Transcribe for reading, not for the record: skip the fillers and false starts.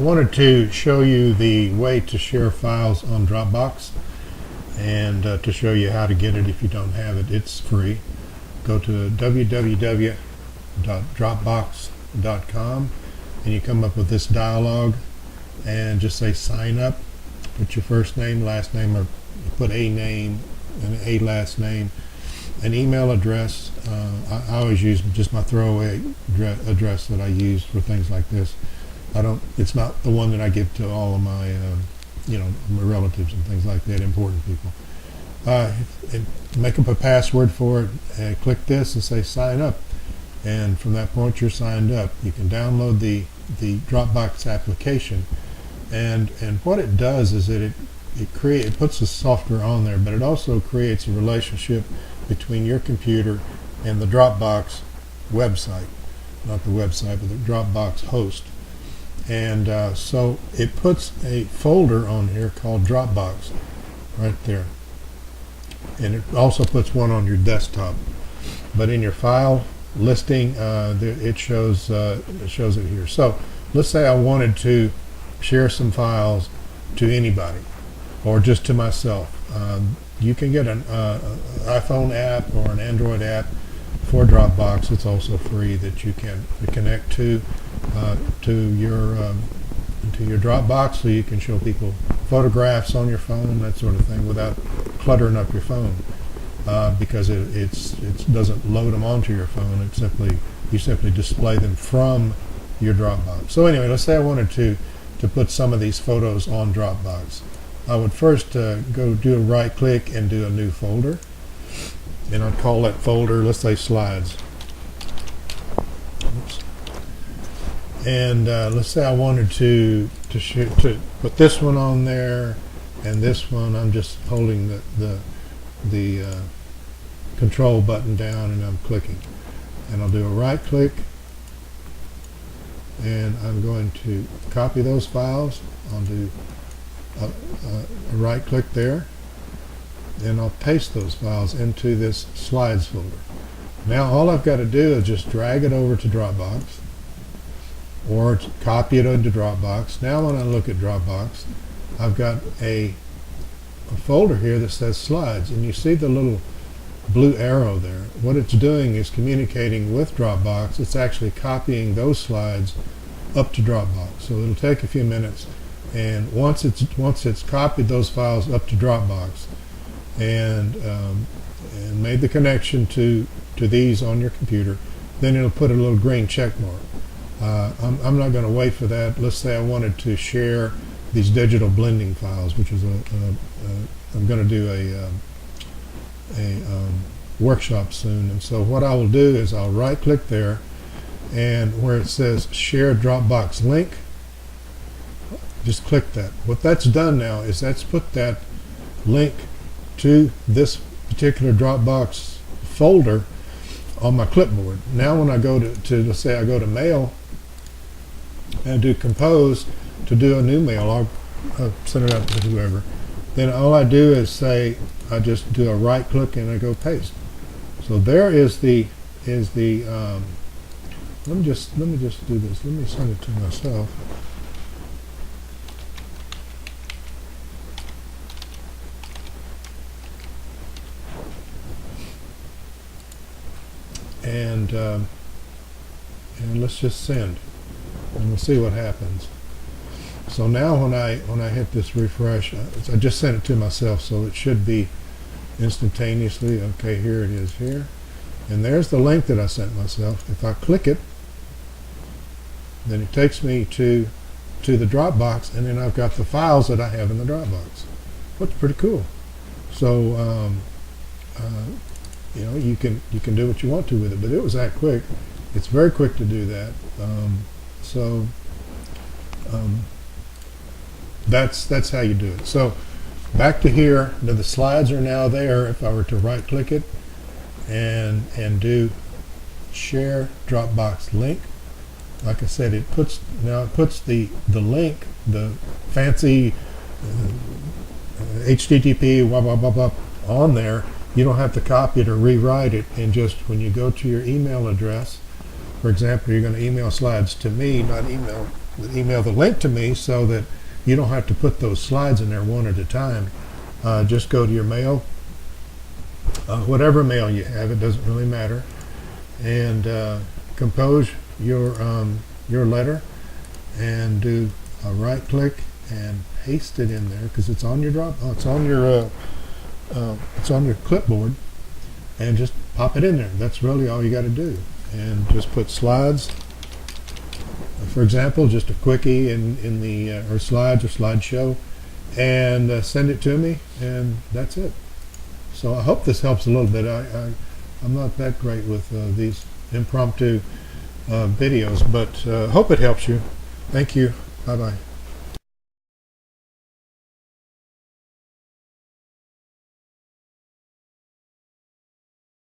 wanted to show you the way to share files on Dropbox, and to show you how to get it if you don't have it. It's free. Go to www.dropbox.com and you come up with this dialog and just say sign up. Put your first name, last name, or put a name and a last name, an email address. I always use just my throwaway address that I use for things like this. It's not the one that I give to all of my my relatives and things like that, important people. Make up a password for it and click this and say sign up, and from that point you're signed up. You can download the Dropbox application, and what it does is that it puts the software on there, but it also creates a relationship between your computer and the Dropbox website, not the website but the Dropbox host. And so it puts a folder on here called Dropbox right there, and it also puts one on your desktop, but in your file listing it shows it here. So let's say I wanted to share some files to anybody or just to myself. You can get an iPhone app or an Android app for Dropbox. It's also free that you can connect to your Dropbox, so you can show people photographs on your phone, that sort of thing, without cluttering up your phone, because it doesn't load them onto your phone. You simply display them from your Dropbox. So anyway, let's say I wanted to put some of these photos on Dropbox. I would first go do a right click and do a new folder, and I'd call that folder, let's say, slides. Oops. And let's say I wanted to put this one on there and this one. I'm just holding the control button down and I'm clicking, and I'll do a right click and I'm going to copy those files. I'll do a right click there and I'll paste those files into this slides folder. Now all I've got to do is just drag it over to Dropbox or to copy it into Dropbox. Now when I look at Dropbox, I've got a folder here that says slides, and you see the little blue arrow there. What it's doing is communicating with Dropbox. It's actually copying those slides up to Dropbox. So it'll take a few minutes, and once it's copied those files up to Dropbox and made the connection to these on your computer, then it'll put a little green check mark. I'm not going to wait for that. Let's say I wanted to share these digital blending files, which is I'm going to do a workshop soon. And so what I will do is I'll right click there, and where it says share Dropbox link, just click that. What that's done now is that's put that link to this particular Dropbox folder on my clipboard. Now when I go to let's say I go to mail and do compose to do a new mail, I'll send it out to whoever, then all I do is say, I just do a right click and I go paste. So there is the let me just do this. Let me send it to myself. And let's just send, and we'll see what happens. So now when I hit this refresh, I just sent it to myself, so it should be instantaneously. Okay, here it is here, and there's the link that I sent myself. If I click it, then it takes me to the Dropbox, and then I've got the files that I have in the Dropbox. That's pretty cool. So you can do what you want to with it, but it was that quick. It's very quick to do that. That's how you do it. So back to here, the slides are now there. If I were to right click it and do share Dropbox link, like I said, it puts the link, the fancy HTTP blah blah blah blah on there. You don't have to copy it or rewrite it, and just when you go to your email address, for example, you're going to email slides to me, not email email the link to me so that you don't have to put those slides in there one at a time. Just go to your mail, whatever mail you have, it doesn't really matter, and compose your letter, and do a right click and paste it in there, because it's on your it's on your clipboard, and just pop it in there. That's really all you got to do. And just put slides, for example, just a quickie in the or slides or slideshow, and send it to me, and that's it. So I hope this helps a little bit. I'm not that great with these impromptu videos, but hope it helps you. Thank you. Bye bye.